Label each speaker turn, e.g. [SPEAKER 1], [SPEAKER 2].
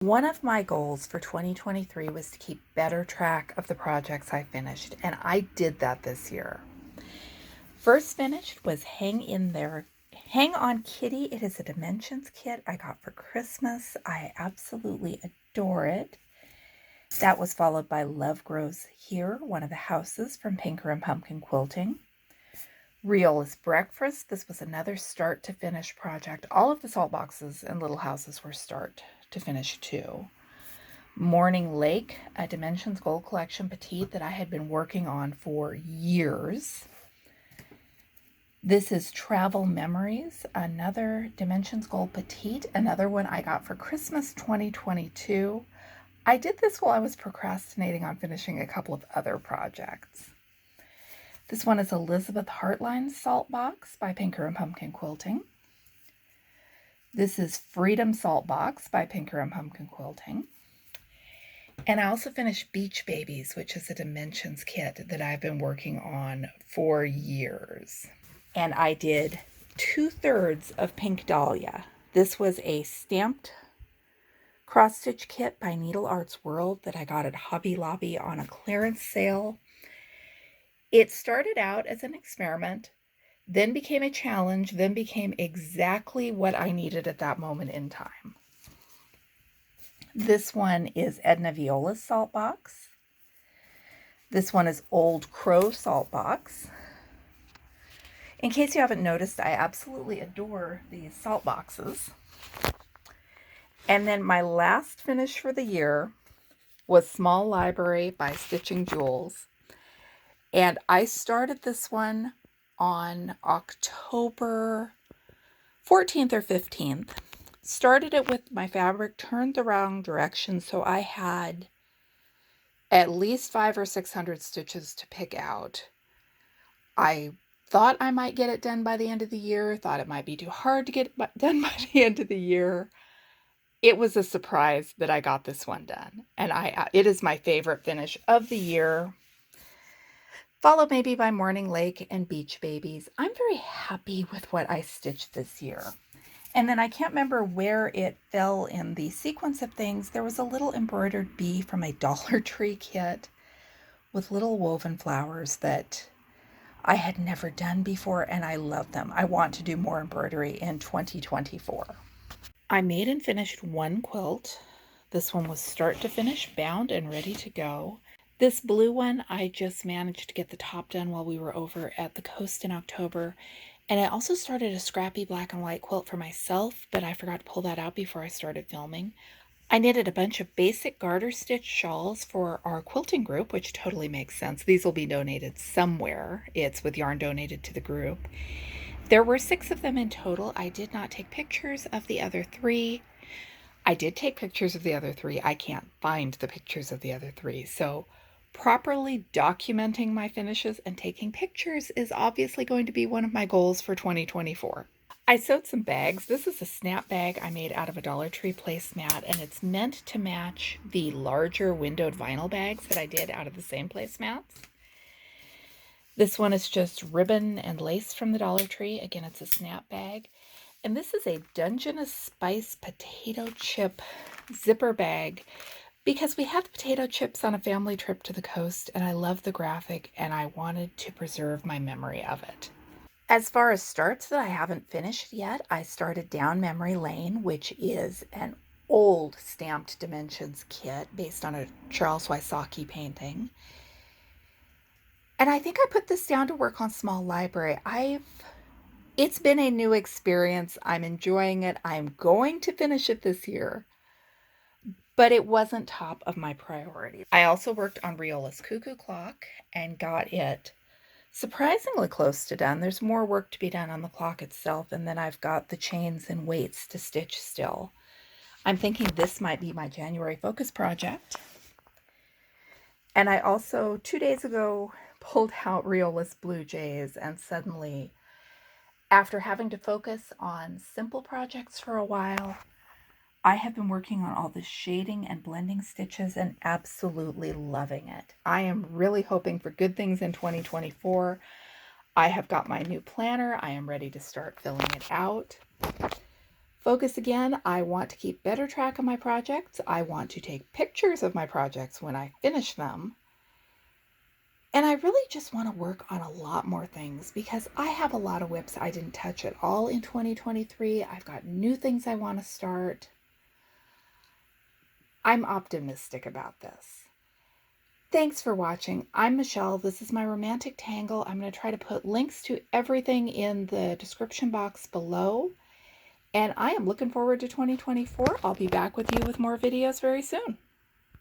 [SPEAKER 1] One of my goals for 2023 was to keep better track of the projects I finished, and I did that this year. First finished was Hang On Kitty. It is a Dimensions kit I got for Christmas. I absolutely adore it. That was followed by Love Grows Here, one of the houses from Pinker and Pumpkin Quilting. Riolis Breakfast. This was another start to finish project. All of the salt boxes and little houses were start to finish too. Morning Lake, a Dimensions Gold Collection Petite that I had been working on for years. This is Travel Memories, another Dimensions Gold Petite, another one I got for Christmas 2022. I did this while I was procrastinating on finishing a couple of other projects. This one is Elizabeth Hartline's Salt Box by Pinker and Pumpkin Quilting. This is Freedom Salt Box by Pinker and Pumpkin Quilting. And I also finished Beach Babies, which is a Dimensions kit that I've been working on for years. And I did 2/3 of Pink Dahlia. This was a stamped cross-stitch kit by Needlearts World that I got at Hobby Lobby on a clearance sale. It started out as an experiment, then became a challenge, then became exactly what I needed at that moment in time. This one is Edna Viola's Salt Box. This one is Old Crow Salt Box. In case you haven't noticed, I absolutely adore these salt boxes. And then my last finish for the year was Small Library by Stitching Jules. And I started this one on October 14th or 15th. Started it with my fabric turned the wrong direction, so I had at least 500 or 600 stitches to pick out. I thought I might get it done by the end of the year, thought it might be too hard to get it done by the end of the year. It was a surprise that I got this one done, and it is my favorite finish of the year, followed maybe by Morning Lake and Beach Babies. I'm very happy with what I stitched this year. And then I can't remember where it fell in the sequence of things. There was a little embroidered bee from a Dollar Tree kit with little woven flowers that I had never done before, and I love them. I want to do more embroidery in 2024. I made and finished one quilt. This one was start to finish, bound and ready to go. This blue one, I just managed to get the top done while we were over at the coast in October. And I also started a scrappy black and white quilt for myself, but I forgot to pull that out before I started filming. I knitted a bunch of basic garter stitch shawls for our quilting group, which totally makes sense. These will be donated somewhere. It's with yarn donated to the group. There were 6 of them in total. I did not take pictures of the other 3. I did take pictures of the other 3. I can't find the pictures of the other 3. So properly documenting my finishes and taking pictures is obviously going to be one of my goals for 2024. I sewed some bags. This is a snap bag I made out of a Dollar Tree placemat, and it's meant to match the larger windowed vinyl bags that I did out of the same placemats. This one is just ribbon and lace from the Dollar Tree. Again, it's a snap bag. And this is a Dungeness Spice potato chip zipper bag because we had the potato chips on a family trip to the coast, and I love the graphic, and I wanted to preserve my memory of it. As far as starts that I haven't finished yet, I started down memory lane, which is an old stamped Dimensions kit based on a Charles Wysocki painting. And I think I put this down to work on Small Library. It's been a new experience. I'm enjoying it. I'm going to finish it this year, but it wasn't top of my priority. I also worked on Riolis Cuckoo Clock and got it surprisingly close to done. There's more work to be done on the clock itself, and then I've got the chains and weights to stitch still. I'm thinking this might be my January focus project. And I also, 2 days ago, pulled out Riolis Blue Jays, and suddenly, after having to focus on simple projects for a while, I have been working on all the shading and blending stitches and absolutely loving it. I am really hoping for good things in 2024. I have got my new planner. I am ready to start filling it out. Focus again, I want to keep better track of my projects. I want to take pictures of my projects when I finish them. And I really just want to work on a lot more things because I have a lot of WIPs I didn't touch at all in 2023. I've got new things I want to start. I'm optimistic about this. Thanks for watching. I'm Michelle. This is my romantic tangle. I'm going to try to put links to everything in the description box below. And I am looking forward to 2024. I'll be back with you with more videos very soon.